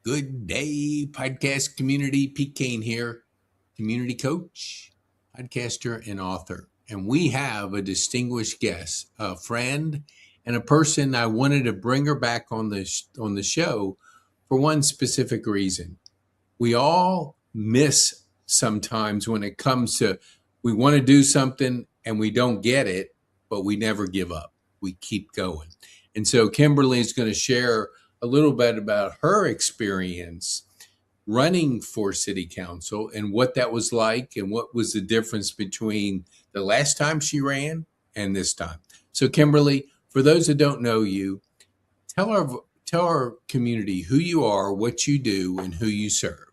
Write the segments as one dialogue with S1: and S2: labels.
S1: Good day, podcast community. PeteKane here, community coach, podcaster, and author. And we have a distinguished guest, a friend, and a person I wanted to bring her back on the show for one specific reason. We all miss sometimes when it comes to we want to do something and we don't get it, but we never give up. We keep going. And so Kimberly is going to share a little bit about her experience running for city council and what that was like and what was the difference between the last time she ran and this time. So Kimberly, for those that don't know you, tell our community who you are, what you do, and who you serve.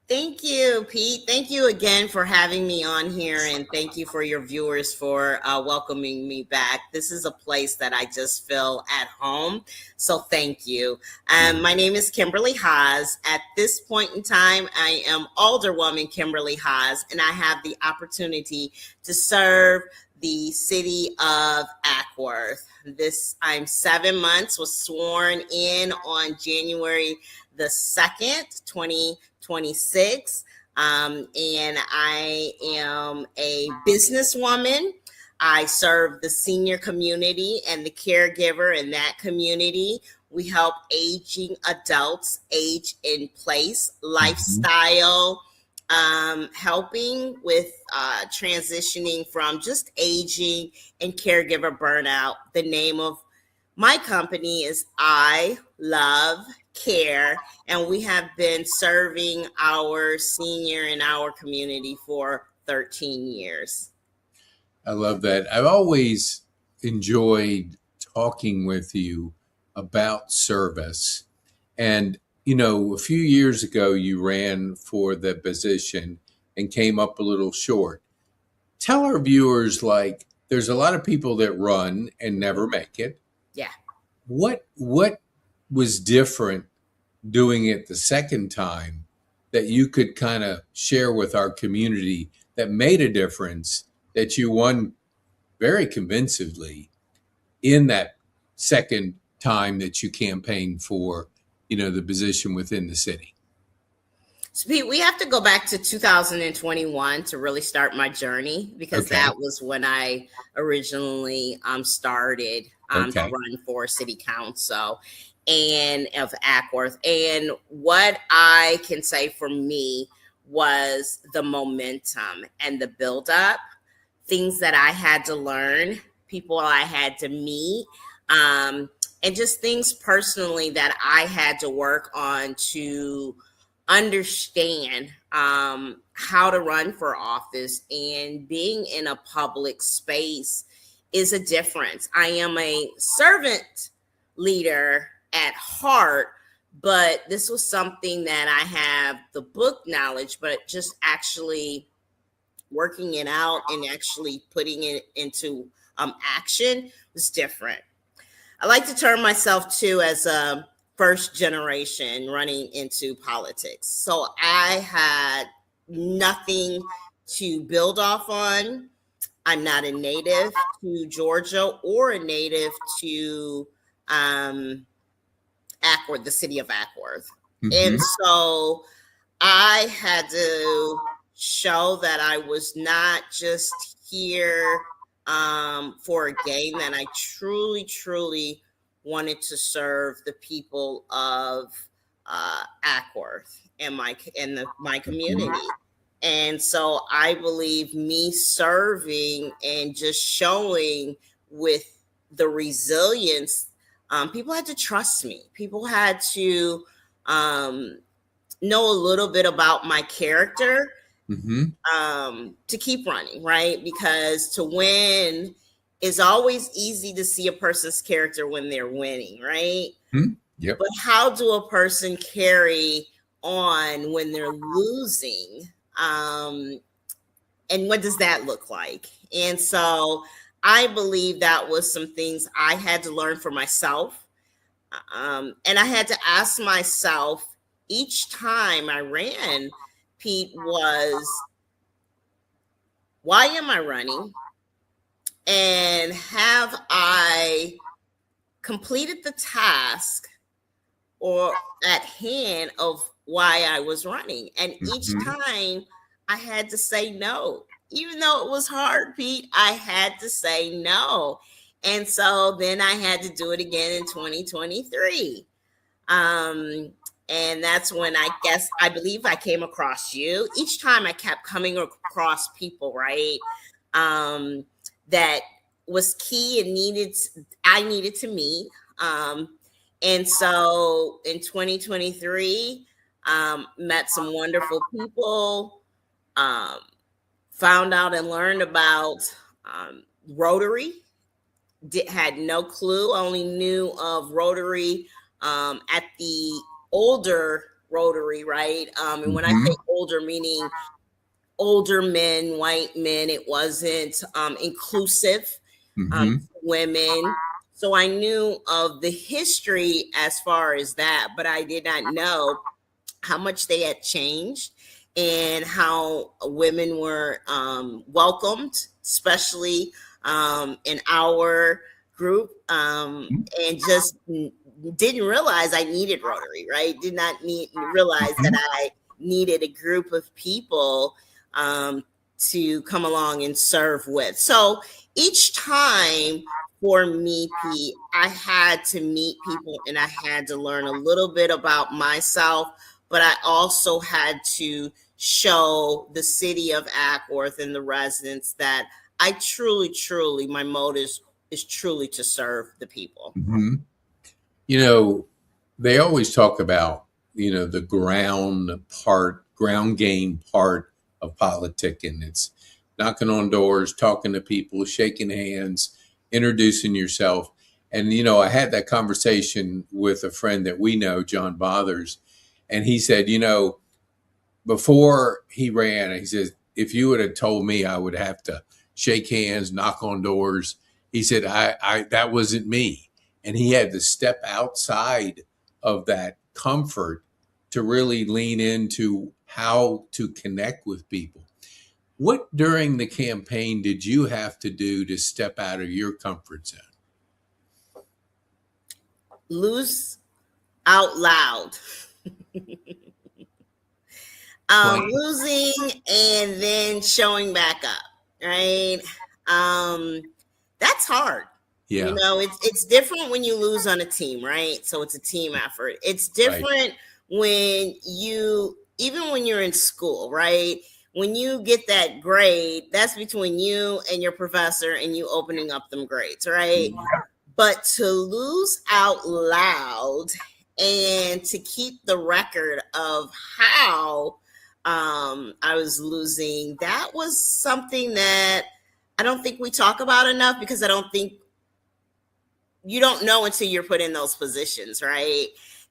S2: Thank you, Pete. Thank you again for having me on here, and thank you for your viewers for welcoming me back. This is a place that I just feel at home, so thank you. My name is Kimberly Haase. At this point in time, I am Alderwoman Kimberly Haase, and I have the opportunity to serve the city of Acworth. I'm 7 months, was sworn in on January the 2nd, 2026. And I am a businesswoman. I serve the senior community and the caregiver in that community. We help aging adults age in place, lifestyle, helping with transitioning from just aging and caregiver burnout. The name of my company is iLoveKare, and we have been serving our senior in our community for 13 years.
S1: I love that. I've always enjoyed talking with you about service. And, a few years ago, you ran for the position and came up a little short. Tell our viewers, there's a lot of people that run and never make it.
S2: Yeah.
S1: What was different doing it the second time that you could kind of share with our community that made a difference, that you won very convincingly in that second time that you campaigned for, the position within the city?
S2: So Pete, we have to go back to 2021 to really start my journey, because that was when I originally started to run for city council and of Acworth. And what I can say for me was the momentum and the buildup, things that I had to learn, people I had to meet, and just things personally that I had to work on to understand how to run for office. And being in a public space is a difference. I am a servant leader at heart, but this was something that I have the book knowledge, but just actually working it out and actually putting it into action was different. I like to term myself too as a first generation running into politics. So I had nothing to build off on. I'm not a native to Georgia or a native to Acworth, the city of Acworth. And so I had to show that I was not just here for a gain, that I truly, truly wanted to serve the people of Acworth and my community. And so I believe me serving and just showing with the resilience, people had to trust me. People had to know a little bit about my character to keep running, right? Because to win is always easy to see a person's character when they're winning, right?
S1: Yep.
S2: But how do a person carry on when they're losing? And what does that look like? And so I believe that was some things I had to learn for myself. And I had to ask myself each time I ran, Pete, was, why am I running? And have I completed the task or at hand of why I was running. And each time I had to say no. Even though it was hard, Pete, I had to say no. And so then I had to do it again in 2023. And that's when I believe I came across you. Each time I kept coming across people, right? That was key and I needed to meet. And so in 2023, met some wonderful people, found out and learned about Rotary. Had no clue, only knew of Rotary at the older Rotary, right? And when I say older, meaning older men, white men, it wasn't inclusive women. So I knew of the history as far as that, but I did not know how much they had changed and how women were welcomed, especially in our group, and just didn't realize I needed Rotary, right? Did not realize that I needed a group of people to come along and serve with. So each time for me, Pete, I had to meet people and I had to learn a little bit about myself, but I also had to show the city of Ackworth and the residents that I truly, my motive is truly to serve the people.
S1: You know, they always talk about, the ground game part of politicking. It's knocking on doors, talking to people, shaking hands, introducing yourself. And, I had that conversation with a friend that we know, John Bothers, and he said, before he ran, he says, if you would have told me I would have to shake hands, knock on doors, he said, I that wasn't me. And he had to step outside of that comfort to really lean into how to connect with people. What during the campaign did you have to do to step out of your comfort zone?
S2: Lose out loud. Losing and then showing back up, right? That's hard.
S1: Yeah.
S2: It's different when you lose on a team, right? So it's a team effort. It's different when even when you're in school, right? When you get that grade, that's between you and your professor and you opening up them grades, right? But to lose out loud and to keep the record of how I was losing, that was something that I don't think we talk about enough, because I don't think you don't know until you're put in those positions, right?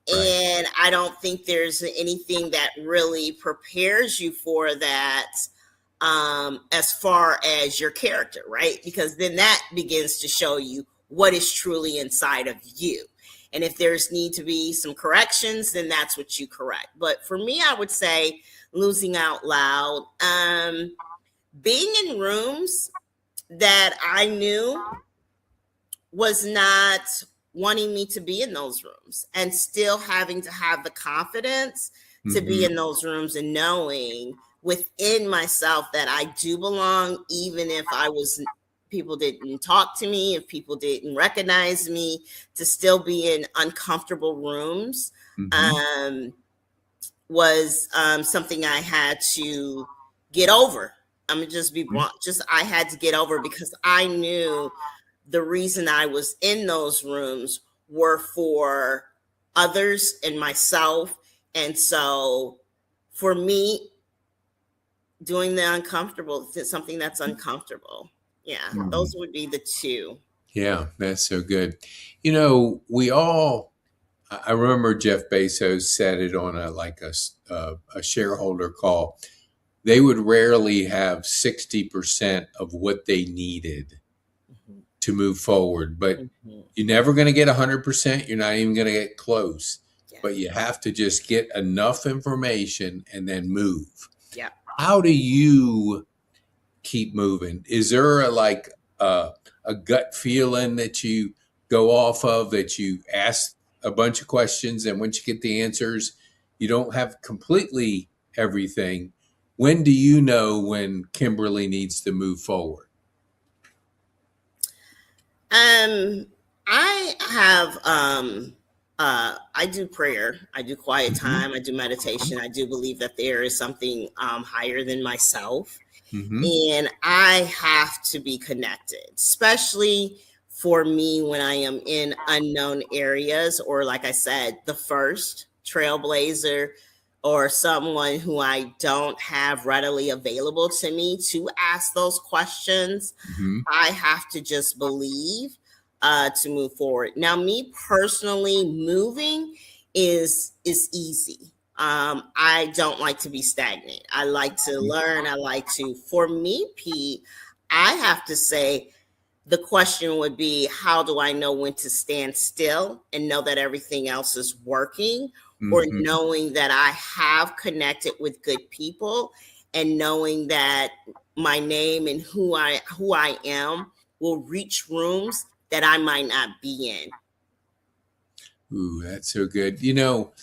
S2: And I don't think there's anything that really prepares you for that as far as your character, right? Because then that begins to show you what is truly inside of you. And if there's need to be some corrections, then that's what you correct. But for me, I would say losing out loud, being in rooms that I knew was not wanting me to be in those rooms, and still having to have the confidence to be in those rooms and knowing within myself that I do belong, even if people didn't talk to me, if people didn't recognize me, to still be in uncomfortable rooms was something I had to get over. I'm gonna just be blunt. I had to get over, because I knew the reason I was in those rooms were for others and myself. And so for me, doing the uncomfortable, something that's uncomfortable. Yeah, those would be the two.
S1: Yeah, that's so good. I remember Jeff Bezos said it on a shareholder call. They would rarely have 60% of what they needed to move forward, but you're never going to get 100%. You're not even going to get close, but you have to just get enough information and then move.
S2: Yeah.
S1: How do you keep moving? Is there a gut feeling that you go off of, that you ask a bunch of questions, and once you get the answers, you don't have completely everything. When do you know when Kimberly needs to move forward?
S2: I have I do prayer, I do quiet time, I do meditation. I do believe that there is something higher than myself. And I have to be connected, especially for me when I am in unknown areas, or like I said, the first trailblazer, or someone who I don't have readily available to me to ask those questions. I have to just believe to move forward. Now, me personally, moving is easy. I don't like to be stagnant. I like to learn. I like to, for me, Pete, I have to say the question would be, how do I know when to stand still and know that everything else is working, or knowing that I have connected with good people, and knowing that my name and who I am will reach rooms that I might not be in.
S1: Ooh, that's so good. You know,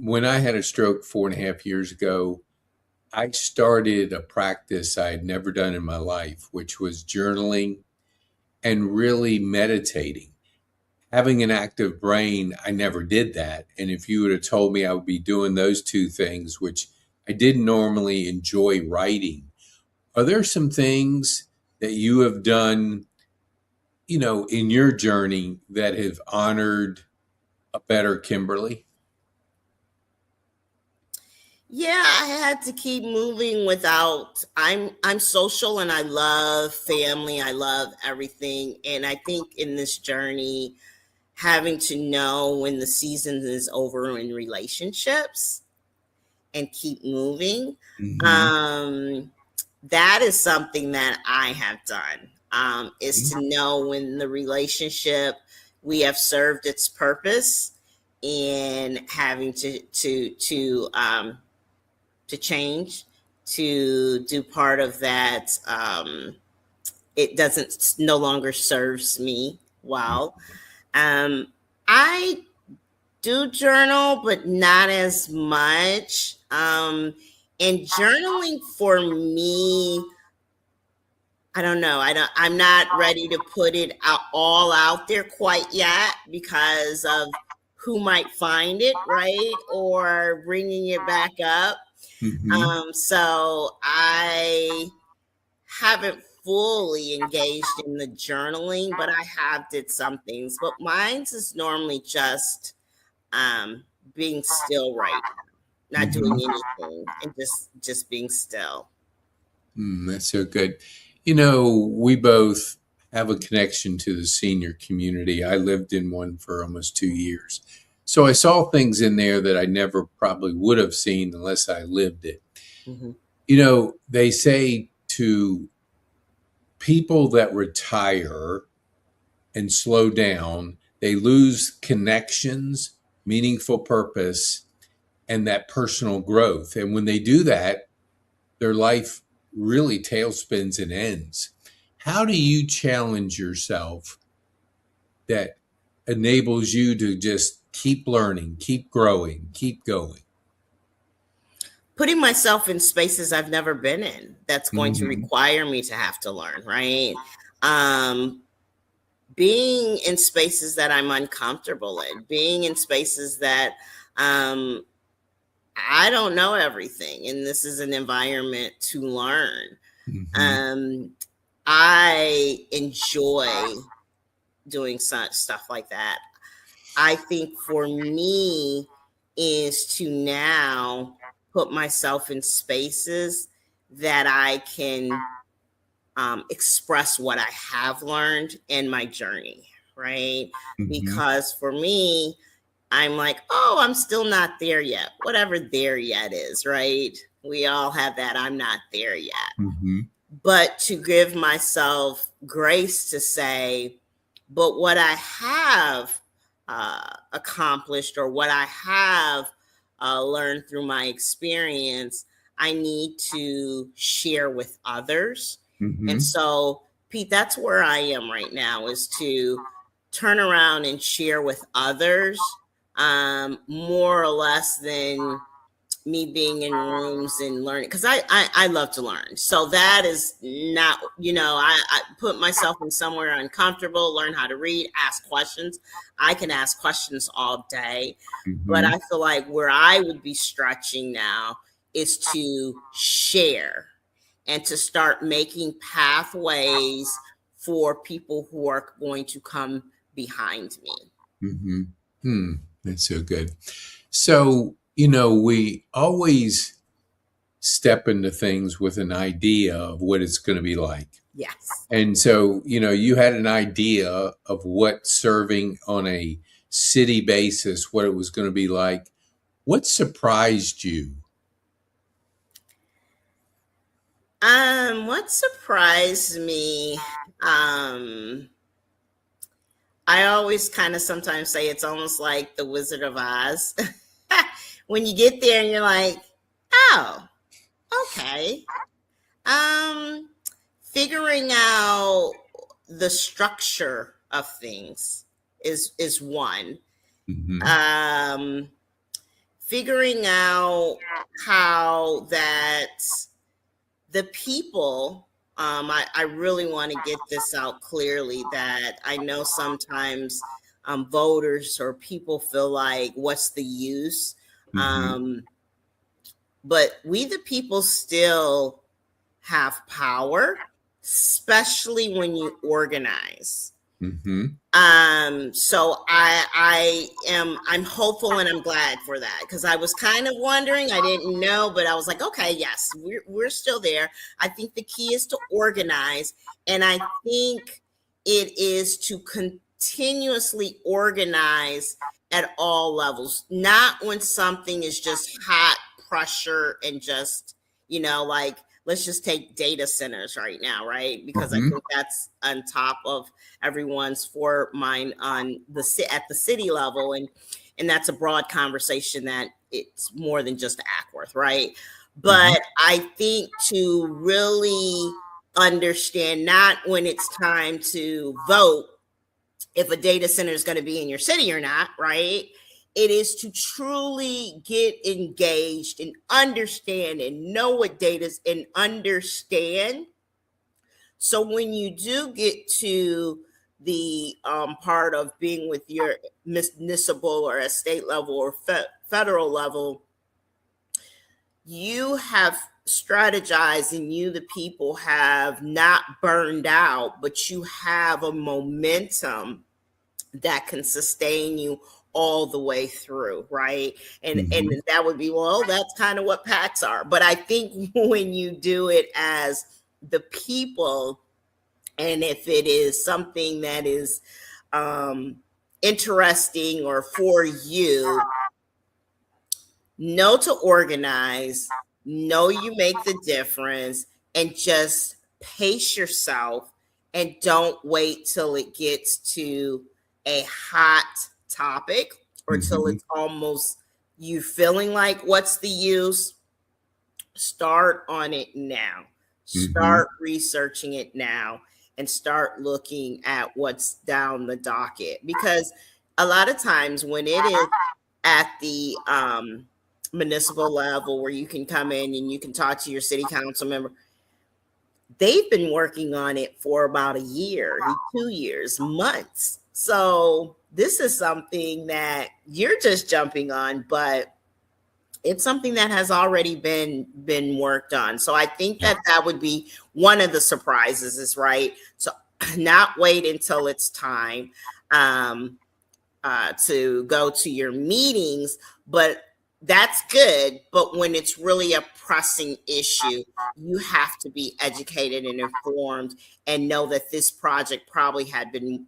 S1: when I had a stroke 4.5 years ago, I started a practice I had never done in my life, which was journaling and really meditating. Having an active brain, I never did that. And if you would have told me I would be doing those two things, which I didn't normally enjoy writing, are there some things that you have done, you know, in your journey that have honored a better Kimberly?
S2: Yeah, I had to keep moving without, I'm social and I love family. I love everything. And I think in this journey, having to know when the season is over in relationships and keep moving, that is something that I have done, is to know when the relationship, we have served its purpose, and having to change, to do part of that. It doesn't, no longer serves me well. I do journal, but not as much. And journaling for me, I don't know. I'm not ready to put it all out there quite yet because of who might find it, right? Or bringing it back up. So I haven't fully engaged in the journaling, but I have did some things. But mine's is normally just being still, right? Not doing anything, and just being still.
S1: That's so good. You know, we both have a connection to the senior community. I lived in one for almost 2 years. So I saw things in there that I never probably would have seen unless I lived it. You know, they say to people that retire and slow down, they lose connections, meaningful purpose, and that personal growth. And when they do that, their life really tailspins and ends. How do you challenge yourself that enables you to just keep learning, keep growing, keep going?
S2: Putting myself in spaces I've never been in, that's going to require me to have to learn, right? Being in spaces that I'm uncomfortable in, being in spaces that I don't know everything, and this is an environment to learn. I enjoy doing such stuff like that. I think for me is to now put myself in spaces that I can express what I have learned in my journey, right? Because for me, I'm like, oh, I'm still not there yet. Whatever there yet is, right? We all have that. I'm not there yet. But to give myself grace to say, but what I have accomplished, or what I have learned through my experience, I need to share with others. And so, Pete, that's where I am right now, is to turn around and share with others, more or less than me being in rooms and learning, because I love to learn. So that is not, I put myself in somewhere uncomfortable, learn how to read, ask questions. I can ask questions all day, but I feel like where I would be stretching now is to share and to start making pathways for people who are going to come behind me.
S1: That's so good. So, we always step into things with an idea of what it's going to be like.
S2: Yes.
S1: And so, you had an idea of what serving on a city basis, what it was going to be like. What surprised you?
S2: What surprised me, I always kind of sometimes say it's almost like the Wizard of Oz. When you get there and you're like, oh, okay. Figuring out the structure of things is one. Figuring out how that the people, I really want to get this out clearly, that I know sometimes voters or people feel like, what's the use? But we, the people, still have power, especially when you organize. So I'm hopeful and I'm glad for that, because I was kind of wondering, I didn't know, but I was like, okay, yes, we're still there. I think the key is to organize, and I think it is to continuously organize at all levels, not when something is just hot pressure and just, like, let's just take data centers right now, right? Because I think that's on top of everyone's mind on at the city level, and that's a broad conversation that it's more than just Ackworth, right? But I think to really understand, not when it's time to vote if a data center is going to be in your city or not, right? It is to truly get engaged and understand and know what data is and understand. So when you do get to the part of being with your municipal or a state level or federal level, you have strategized, and you, the people, have not burned out, but you have a momentum that can sustain you all the way through, right? And that would be, well, that's kind of what PACs are. But I think when you do it as the people, and if it is something that is interesting or for you, know to organize, know you make the difference, and just pace yourself, and don't wait till it gets to a hot topic or till it's almost you feeling like, what's the use? Start on it now. Start researching it now, and start looking at what's down the docket. Because a lot of times when it is at the municipal level, where you can come in and you can talk to your city council member, they've been working on it for about a year, 2 years, months. So this is something that you're just jumping on, but it's something that has already been worked on. So I think that would be one of the surprises, is right. So not wait until it's time to go to your meetings, but that's good. But when it's really a pressing issue, you have to be educated and informed, and know that this project probably had been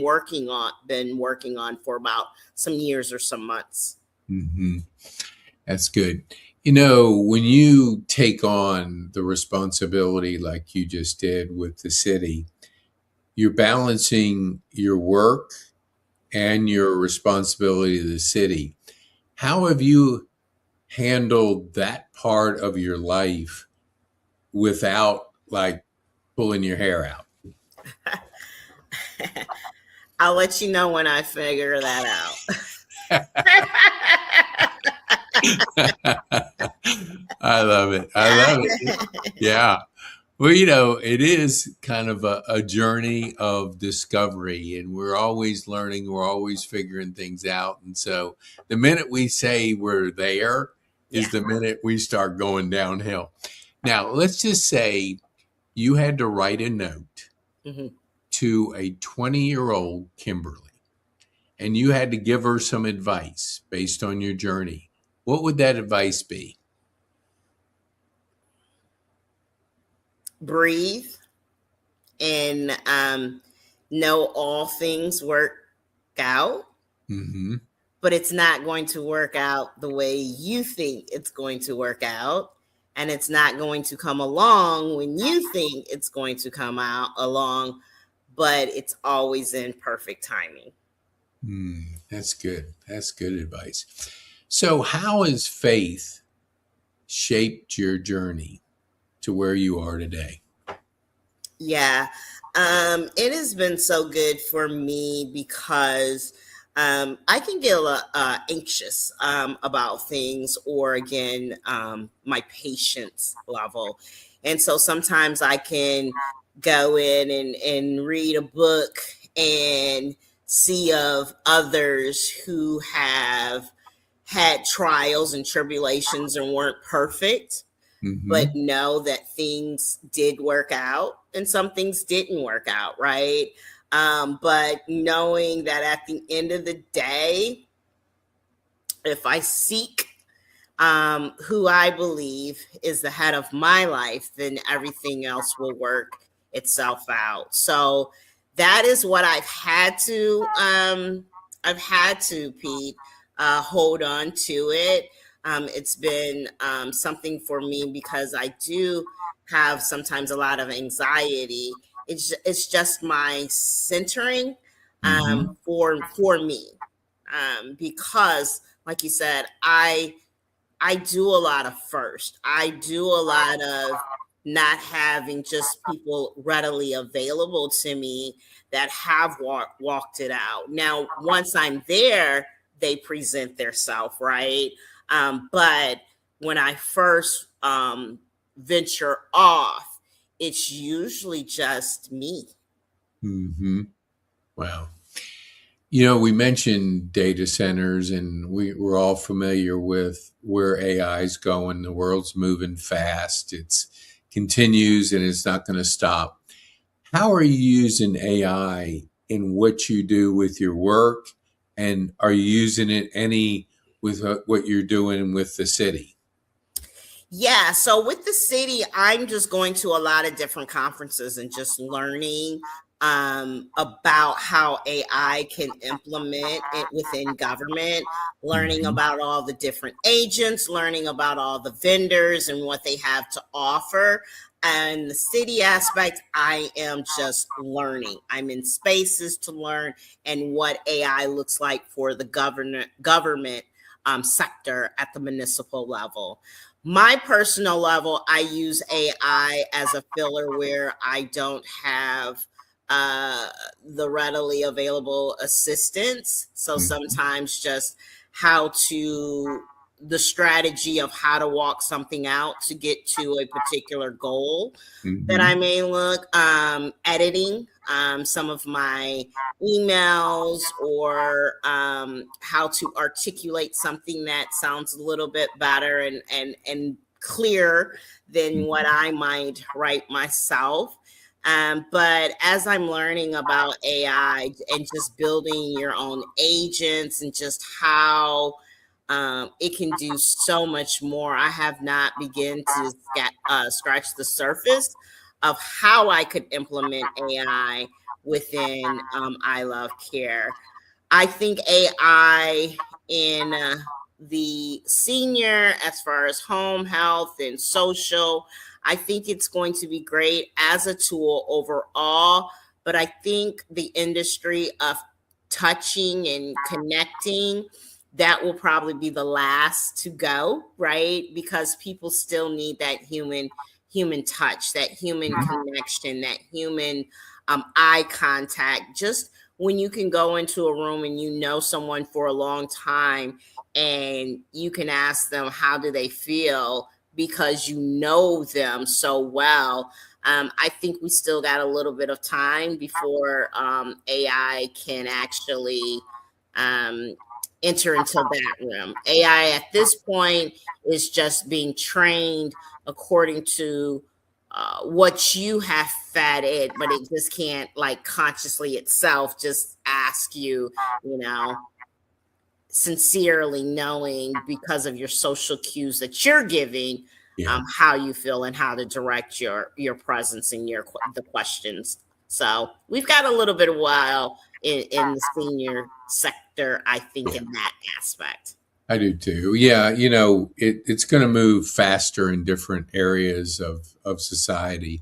S2: working on for about some years or some months.
S1: That's good. When you take on the responsibility like you just did with the city, you're balancing your work and your responsibility to the city. How have you handled that part of your life without like pulling your hair out?
S2: I'll let you know when I figure that out.
S1: I love it. I love it. Yeah. Well, it is kind of a journey of discovery, and we're always learning, we're always figuring things out. And so the minute we say we're there is the minute we start going downhill. Now, let's just say you had to write a note to a 20-year-old Kimberly, and you had to give her some advice based on your journey. What would that advice be?
S2: Breathe and know all things work out, but it's not going to work out the way you think it's going to work out. And it's not going to come along when you think it's going to come out along, but it's always in perfect timing.
S1: That's good. That's good advice. So how has faith shaped your journey to where you are today?
S2: Yeah, it has been so good for me because I can get a lot anxious about things, or again, my patience level. And so sometimes I can go in and read a book and see of others who have had trials and tribulations and weren't perfect, but know that things did work out and some things didn't work out, right? But knowing that at the end of the day, if I seek who I believe is the head of my life, then everything else will work itself out. So that is what I've had to, Pete, hold on to it. It's been something for me because I do have sometimes a lot of anxiety. It's just my centering for me, because, like you said, I do a lot of first. I do a lot of not having just people readily available to me that have walked it out. Now, once I'm there, they present their self, right? But when I first venture off, it's usually just me.
S1: Wow. We mentioned data centers, and we're all familiar with where AI is going. The world's moving fast. It continues, and it's not going to stop. How are you using AI in what you do with your work? And are you using it any with what you're doing with the city?
S2: Yeah, so with the city, I'm just going to a lot of different conferences and just learning about how AI can implement it within government, learning about all the different agents, learning about all the vendors and what they have to offer. And the city aspect, I am just learning. I'm in spaces to learn and what AI looks like for the government sector at the municipal level. My personal level, I use AI as a filler where I don't have the readily available assistance. So sometimes just the strategy of how to walk something out to get to a particular goal that I may look, editing some of my emails, or how to articulate something that sounds a little bit better and clearer than what I might write myself. But as I'm learning about AI and just building your own agents and just how it can do so much more, I have not begun to scratch the surface of how I could implement AI within iLoveKare. I think AI in the senior, as far as home health and social, I think it's going to be great as a tool overall. But I think the industry of touching and connecting, that will probably be the last to go, right? Because people still need that human touch, that human connection, that human eye contact, just when you can go into a room and you know someone for a long time and you can ask them how do they feel because you know them so well. I think we still got a little bit of time before AI can actually enter into that room. AI at this point is just being trained according to what you have fed it, but it just can't like consciously itself just ask you, you know, sincerely knowing because of your social cues that you're giving, how you feel and how to direct your presence and the questions. So we've got a little bit of while in the senior sector, I think, in that aspect.
S1: I do too. Yeah, it's going to move faster in different areas of society.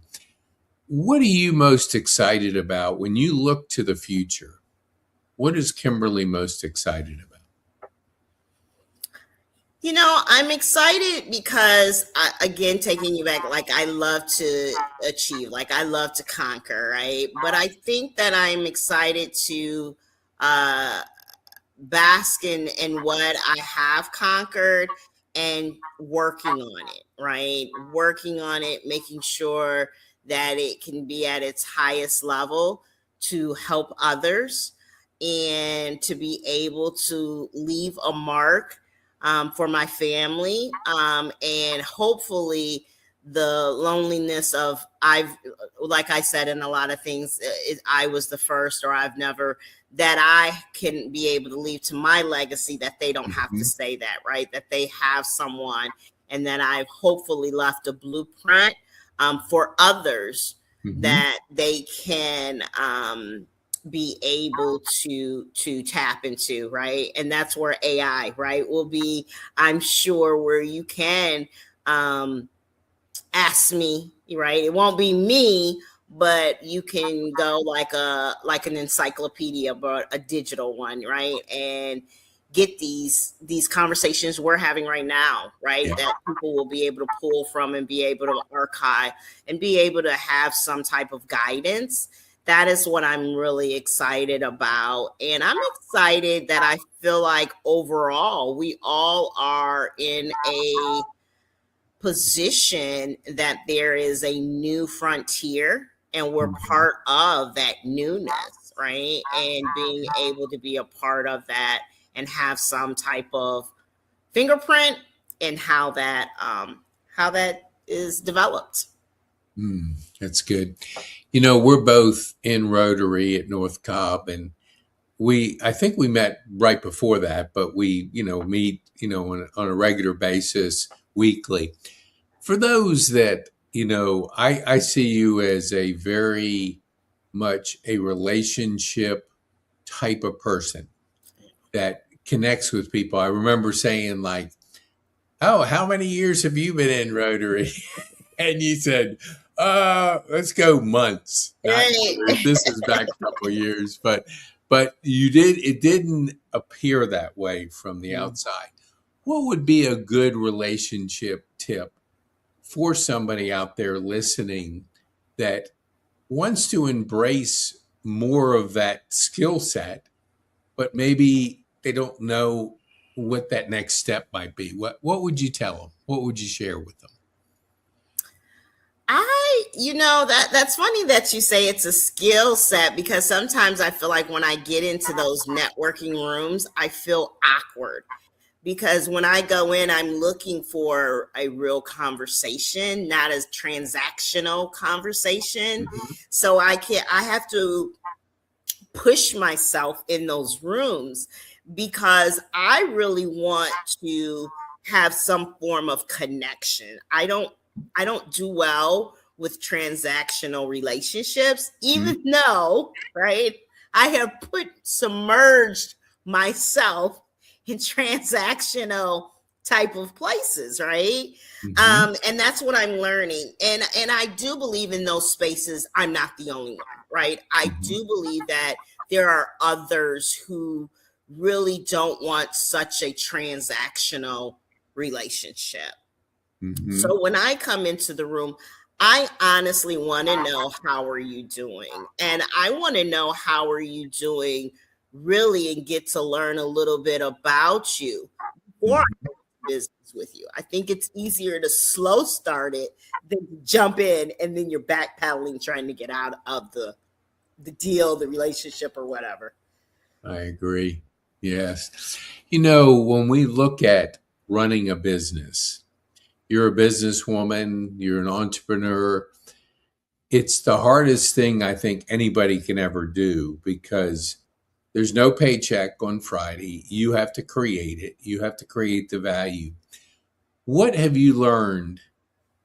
S1: What are you most excited about when you look to the future? What is Kimberly most excited about?
S2: I'm excited because, again, taking you back, like I love to achieve, like I love to conquer, right? But I think that I'm excited to bask in what I have conquered and working on it, right? Working on it, making sure that it can be at its highest level to help others and to be able to leave a mark for my family, and hopefully the loneliness of like I said in a lot of things, I was the first or I've never, that I can be able to leave to my legacy that they don't have to say that, right? That they have someone, and that I've hopefully left a blueprint for others that they can be able to tap into, right? And that's where AI, right, will be, I'm sure, where you can ask me, right? It won't be me, but you can go like an encyclopedia, but a digital one, right? And get these conversations we're having right now, right? That people will be able to pull from and be able to archive and be able to have some type of guidance. That is what I'm really excited about. And I'm excited that I feel like overall we all are in a position that there is a new frontier and we're part of that newness, right? And being able to be a part of that and have some type of fingerprint in how that is developed.
S1: That's good. We're both in Rotary at North Cobb, and I think we met right before that, but we, meet, on a regular basis weekly. For those that, I see you as a very much a relationship type of person that connects with people. I remember saying like, oh, how many years have you been in Rotary? And you said, let's go months. Not years. This is back a couple of years, but it didn't appear that way from the outside. What would be a good relationship tip for somebody out there listening that wants to embrace more of that skill set, but maybe they don't know what that next step might be? What would you tell them? What would you share with them?
S2: That's funny that you say it's a skill set, because sometimes I feel like when I get into those networking rooms, I feel awkward, because when I go in, I'm looking for a real conversation, not a transactional conversation. So I have to push myself in those rooms because I really want to have some form of connection. I don't do well with transactional relationships, even though, right, I have submerged myself in transactional type of places, right? And that's what I'm learning. And I do believe in those spaces, I'm not the only one, right? I do believe that there are others who really don't want such a transactional relationship. So when I come into the room, I honestly want to know, how are you doing? And I want to know, how are you doing really, and get to learn a little bit about you before I go into business with you. I think it's easier to slow start it than to jump in and then you're backpedaling trying to get out of the deal, the relationship, or whatever.
S1: I agree. Yes. When we look at running a business, you're a businesswoman, you're an entrepreneur. It's the hardest thing I think anybody can ever do, because there's no paycheck on Friday. You have to create it. You have to create the value. What have you learned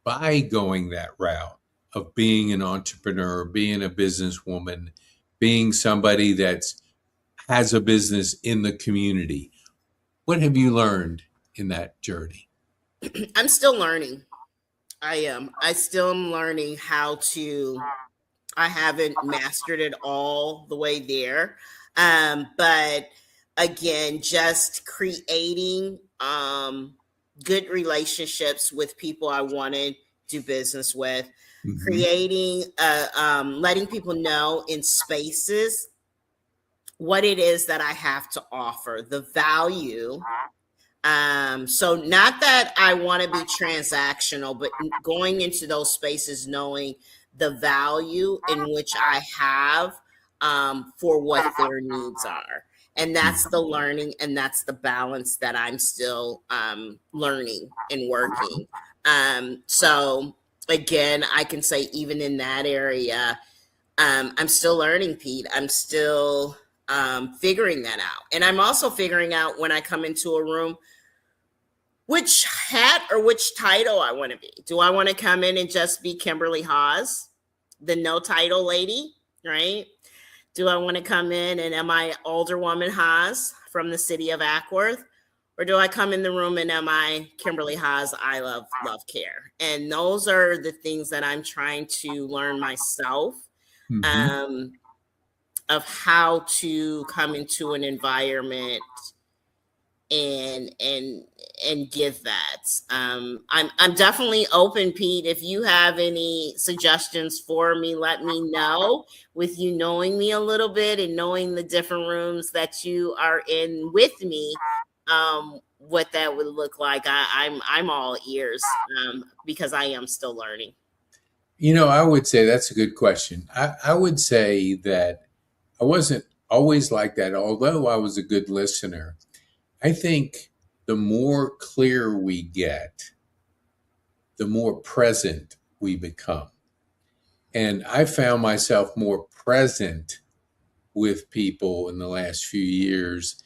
S1: by going that route of being an entrepreneur, being a businesswoman, being somebody that's has a business in the community? What have you learned in that journey?
S2: I'm still learning. I am. I still am learning how to. I haven't mastered it all the way there, but again, just creating good relationships with people I want to do business with, creating, letting people know in spaces what it is that I have to offer, the value. So not that I want to be transactional, but going into those spaces knowing the value in which I have for what their needs are. And that's the learning, and that's the balance that I'm still learning and working. So again, I can say even in that area, I'm still learning, Pete. I'm still figuring that out. And I'm also figuring out, when I come into a room, which hat or which title I want to be. Do I want to come in and just be Kimberly Haase, the no title lady, right? Do I want to come in and am I older woman Haase from the city of Ackworth? Or do I come in the room and am I Kimberly Haase, iLoveKare? And those are the things that I'm trying to learn myself, of how to come into an environment and give that. I'm definitely open, Pete. If you have any suggestions for me, let me know. With you knowing me a little bit and knowing the different rooms that you are in with me, what that would look like. I'm all ears, because I am still learning.
S1: I would say that's a good question. I would say that I wasn't always like that, although I was a good listener. I think the more clear we get, the more present we become. And I found myself more present with people in the last few years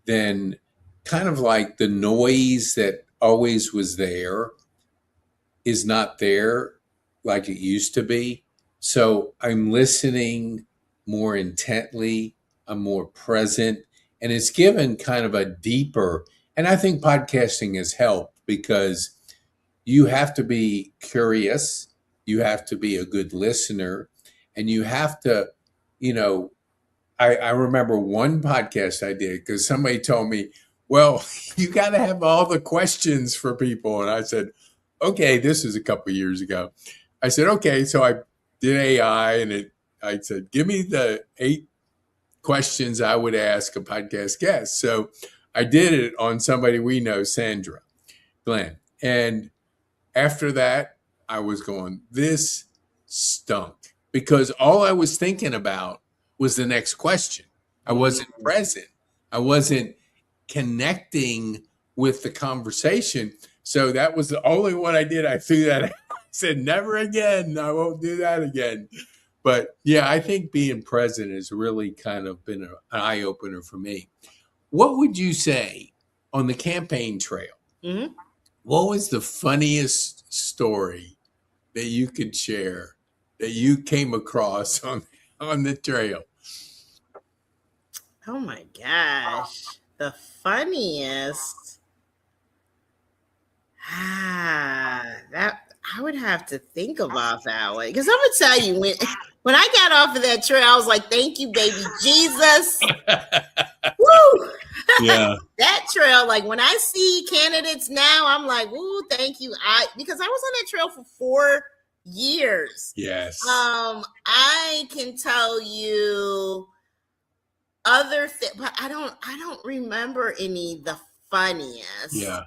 S1: than kind of like the noise that always was there is not there like it used to be. So I'm listening more intently, I'm more present, and it's given kind of a deeper, and I think podcasting has helped, because you have to be curious, you have to be a good listener, and you have to, I remember one podcast I did because somebody told me, well, you got to have all the questions for people. And I said, okay, this was a couple of years ago. I said, okay, so I did AI, and I said, give me the 8 questions I would ask a podcast guest. So I did it on somebody we know, Sandra Glenn. And after that, I was going, this stunk, because all I was thinking about was the next question. I wasn't present. I wasn't connecting with the conversation. So that was the only one I did. I threw that out. I said, never again. I won't do that again. But yeah, I think being present has really kind of been an eye opener for me. What would you say on the campaign trail?
S2: Mm-hmm.
S1: What was the funniest story that you could share that you came across on the trail?
S2: Oh my gosh. The funniest. That I would have to think about that one. Because I'm gonna tell you, when I got off of that trail, I was like, thank you, baby Jesus. Woo!
S1: Yeah.
S2: That trail, like when I see candidates now, I'm like, ooh, thank you. Because I was on that trail for years.
S1: Yes.
S2: I can tell you other things, but I don't remember any the funniest.
S1: Yeah.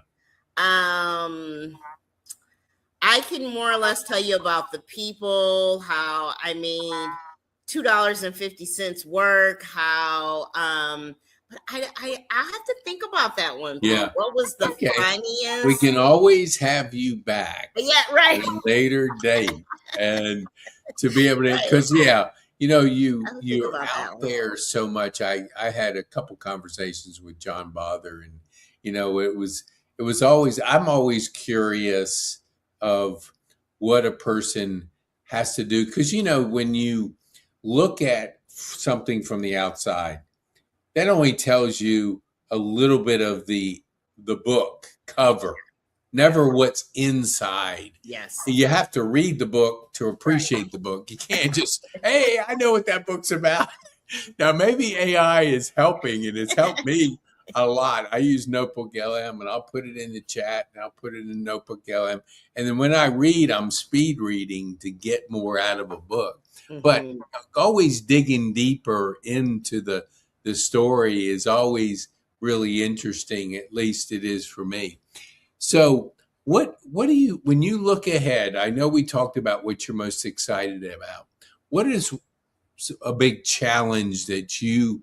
S2: I can more or less tell you about the people, how I made $2.50 work, how but I have to think about that one.
S1: Yeah.
S2: What was the
S1: Okay.
S2: funniest?
S1: We can always have you back.
S2: Yeah, right.
S1: At a later date, and to be able to, because you're out there so much. I had a couple conversations with John Bother, and it was always, I'm always curious of what a person has to do, because when you look at something from the outside, that only tells you a little bit of the book cover, never what's inside.
S2: Yes.
S1: You have to read the book to appreciate the book. You can't just, hey, I know what that book's about. Now, maybe AI is helping, and it's helped me a lot. I use Notebook LM, and I'll put it in the chat, and I'll put it in Notebook LM. And then when I read, I'm speed reading to get more out of a book. Mm-hmm. But always digging deeper into the story is always really interesting. At least it is for me. So what do you, when you look ahead, I know we talked about what you're most excited about. What is a big challenge that you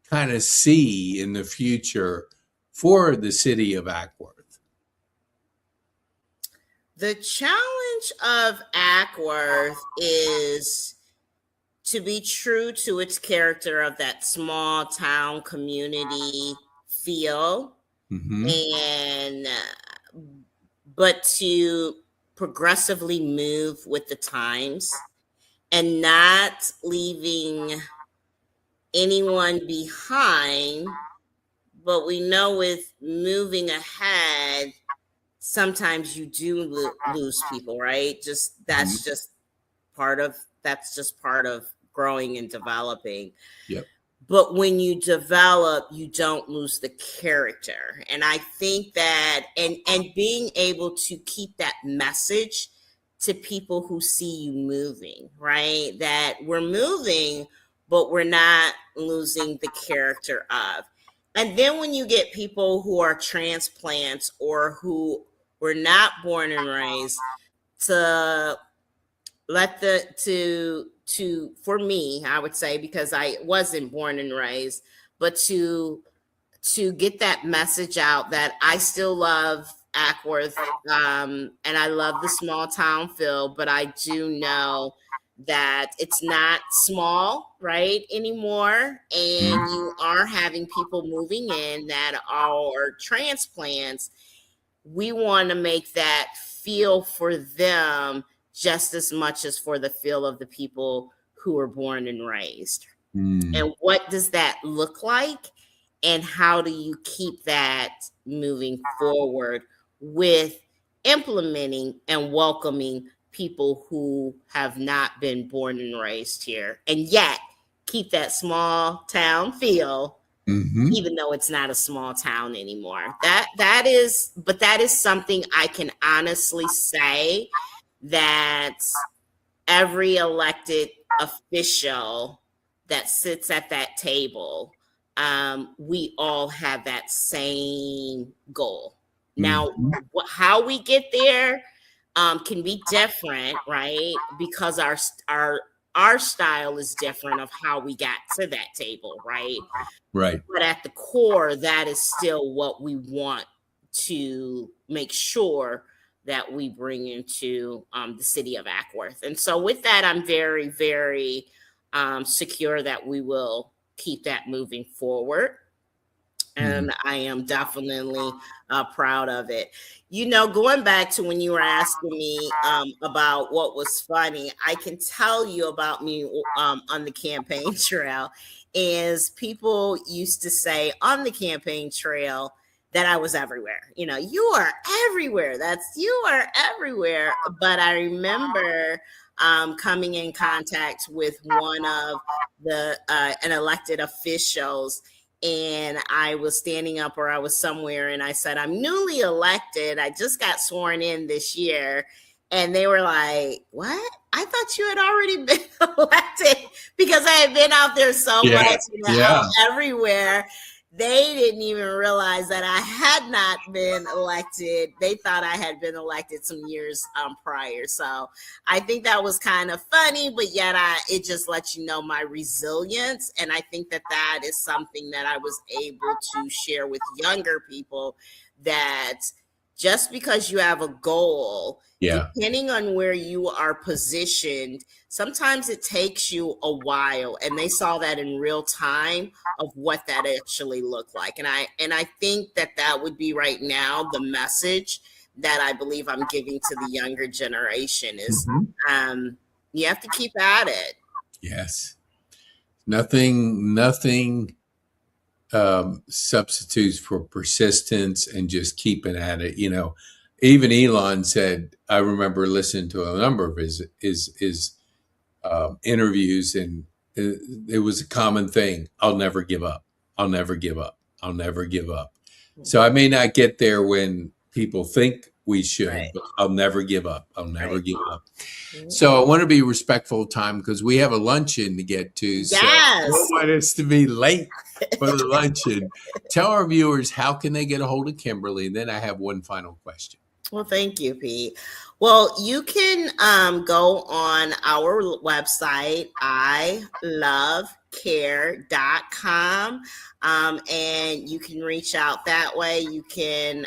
S1: kind of see in the future for the city of Acworth?
S2: The challenge of Acworth is to be true to its character of that small town community feel, and but to progressively move with the times and not leaving anyone behind. But we know with moving ahead, sometimes you do lose people, right? That's just part of growing and developing.
S1: Yep.
S2: But when you develop, you don't lose the character. And I think that, and being able to keep that message to people who see you moving, right? That we're moving, but we're not losing the character of. And then when you get people who are transplants or who were not born and raised, to let for me, I would say, because I wasn't born and raised, but to get that message out that I still love Acworth, and I love the small town feel, but I do know that it's not small, right, anymore. And you are having people moving in that are transplants. We want to make that feel for them just as much as for the feel of the people who were born and raised. And what does that look like? And how do you keep that moving forward with implementing and welcoming people who have not been born and raised here, and yet keep that small town feel, even though it's not a small town anymore? That is something I can honestly say that every elected official that sits at that table, we all have that same goal. Now, how we get there can be different, right? Because our style is different of how we got to that table, right?
S1: Right.
S2: But at the core, that is still what we want to make sure that we bring into the city of Acworth. And so with that, I'm very, very secure that we will keep that moving forward. And I am definitely proud of it. Going back to when you were asking me about what was funny, I can tell you about me on the campaign trail is people used to say on the campaign trail that I was everywhere. You are everywhere. You are everywhere. But I remember coming in contact with one of an elected officials, and I was standing up or I was somewhere, and I said, I'm newly elected. I just got sworn in this year. And they were like, "What? I thought you had already been elected," because I had been out there so much, out everywhere. They didn't even realize that I had not been elected. They thought I had been elected some years prior. So I think that was kind of funny, but yet it just lets you know my resilience. And I think that is something that I was able to share with younger people, that just because you have a goal, depending on where you are positioned, sometimes it takes you a while. And they saw that in real time of what that actually looked like. And I think that would be right now the message that I believe I'm giving to the younger generation is you have to keep at it.
S1: Yes. Nothing substitutes for persistence and just keeping at it. Even Elon said, I remember listening to a number of his interviews, and it was a common thing. I'll never give up. I'll never give up. I'll never give up. So I may not get there when people think we should, but I'll never give up. I'll never give up. So I want to be respectful of time because we have a luncheon to get to. So I don't want us to be late for the luncheon. Tell our viewers, how can they get a hold of Kimberly? And then I have one final question.
S2: Well, thank you, Pete. Well, you can go on our website, iLoveKare.com, and you can reach out that way. You can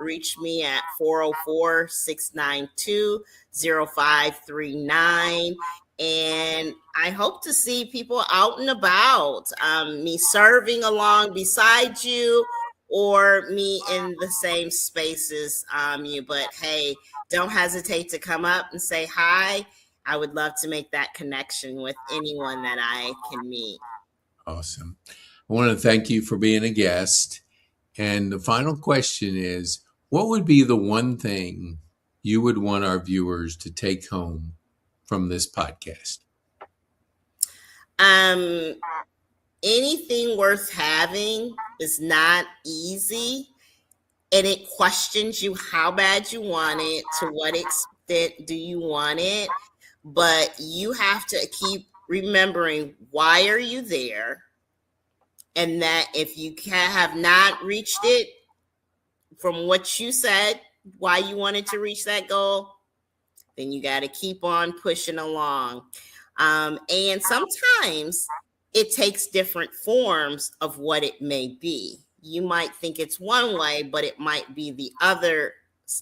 S2: reach me at 404-692-0539. And I hope to see people out and about, me serving along beside you, or me in the same spaces you. But hey, don't hesitate to come up and say hi. I would love to make that connection with anyone that I can meet.
S1: Awesome. I want to thank you for being a guest. And the final question is, what would be the one thing you would want our viewers to take home from this podcast?
S2: Anything worth having is not easy, and it questions you how bad you want it, to what extent do you want it, but you have to keep remembering, why are you there? And that if you have not reached it from what you said, why you wanted to reach that goal, then you got to keep on pushing along. And sometimes it takes different forms of what it may be. You might think it's one way, but it might be the other.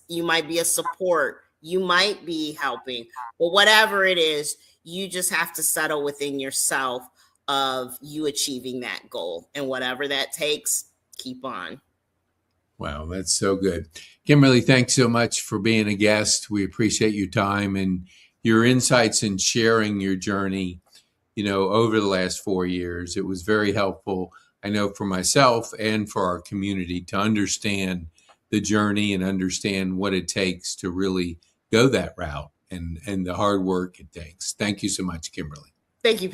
S2: You might be a support. You might be helping. But whatever it is, you just have to settle within yourself of you achieving that goal. And whatever that takes, keep on.
S1: Wow, that's so good. Kimberly, thanks so much for being a guest. We appreciate your time and your insights in sharing your journey, over the last 4 years. It was very helpful, I know, for myself and for our community to understand the journey and understand what it takes to really go that route and the hard work it takes. Thank you so much, Kimberly.
S2: Thank you.